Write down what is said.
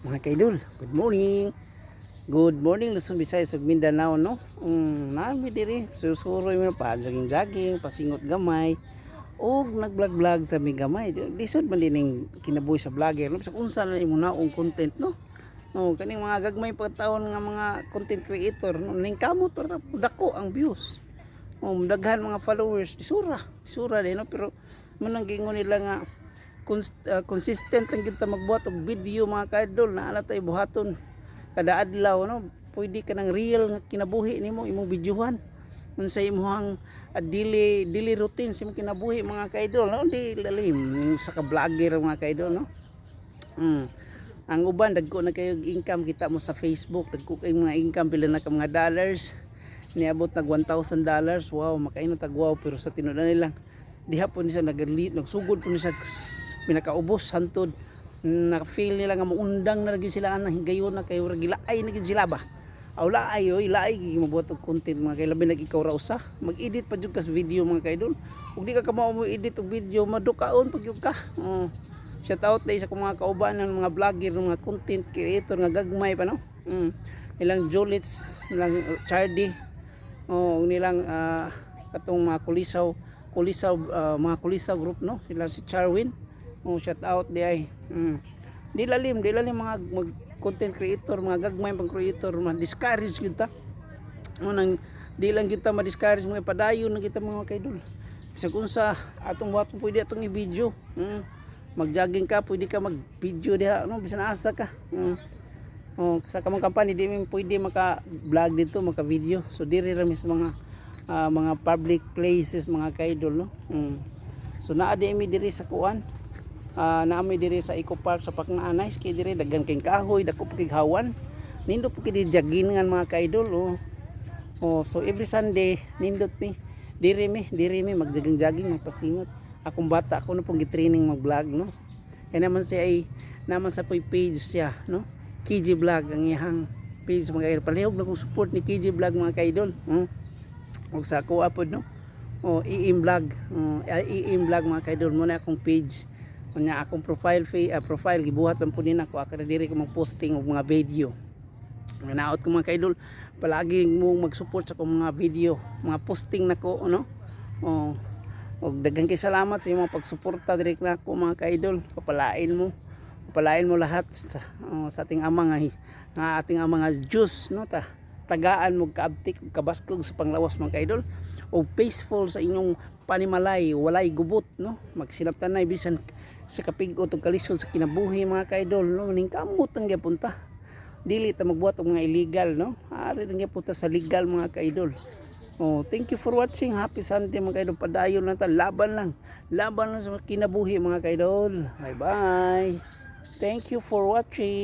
Mga kaidol, good morning. Good morning Luzon, Visayas ug Mindanao no. Nami diri susuroy mo pa jogging pasingot gamay og nag-vlog sa mi gamay. Lisod man din ning kinabuhi sa vlogger no. Sa unsa na imo naong content no. No, kaning mga gagmay pagtaon nga mga content creator no, ning kamot para dako ang views. Daghan mga followers, isura din no, pero manang gingon nila nga consistent ang kita magbuhat og video mga kaidol na ala tay buhaton kada adlaw no, pwede ka ng real nga kinabuhi nimo imong videohan unsay imong daily routine sa imong kinabuhi mga kaidol no, di lalim sa ka vlogger mga kaidol no. Ang uban dagko na kayo income kita mo sa Facebook, dagko kay mga income pila na ka mga dollars, niabot nag $1,000. Wow, makaino tag wow, pero sa tinuod nila diha po niya nagsugod po niya pinakaubos hantod na-feel nila nga muundang na lagi sila anang higayon na kayo gilaay na gid sila ba aw laay oy laay mabuhat og content mga kay labi ikaw ra usa mag-edit pa jud kas video mga kaidol ug di ka mao mo edit og video madukaon pag yug ka. Shout out dai sa mga kauban ng mga vlogger mga content creator nga gagmay pa no. Nilang Jolits, nilang Chardy, nilang katong mga kulisaw mga kulisaw group no, sila si Charwin. Shout out di ay. Di lalim mga content creator, mga gagmay pang creator, ma-discourage kita. Nang di lang kita ma-discourage mga padayon na kita mga kaidol. Bisag unsa atong buhat pwede atong i-video. Mag-jogging ka, pwede ka mag-video diha no, bisan asa ka. Sa kamang company di man pwede maka-vlog dito, maka-video. So diri ra mis mga public places mga kaidol no. So naa di mi diri sa kuan. Naami diri sa Eco Park sa Pacnanay, kay diri daghan kay kahoy, dako pa kay hawan. Nindot pa kay joggingan mga kaidol so every Sunday nindot mi diri mi mag-jogging magpasingot. Akong bata ako na pong gi-training mag-vlog no. Kaya naman siya ay naman sa page siya no. KG Vlog ang iyang page mga kaidol. Palihog na kong support ni KG Vlog mga kaidol. Og sa ako upod no. EM Vlog, EM Vlog mga kaidol mo na akong page. Kanya akong profile gibuhat man po din ako diri ko mag-posting og mga video. Naot ko mga kaidol, palagi mo mag-support sa akong mga video, mga posting nako no. Og daghang kay salamat sa imong pagsuporta diri nako mga kaidol. Papalain mo lahat sa ating ama nga ating ama nga Diyos no, tagaan mo kaabtik ug kabaskog sa panglawas mga kaidol. Og peaceful sa inyong panimalay, walay gubot no. Magsinabtanay bisan sa kapig-ot ug kalisod sa kinabuhi mga kaidol no, ning kamot ang gipunta. Dili ta magbuhat og mga illegal no. Ari lang gipunta sa legal mga kaidol. Thank you for watching. Happy Sunday mga kaidol. Padayon lang ta, laban lang sa kinabuhi mga kaidol. Bye bye. Thank you for watching.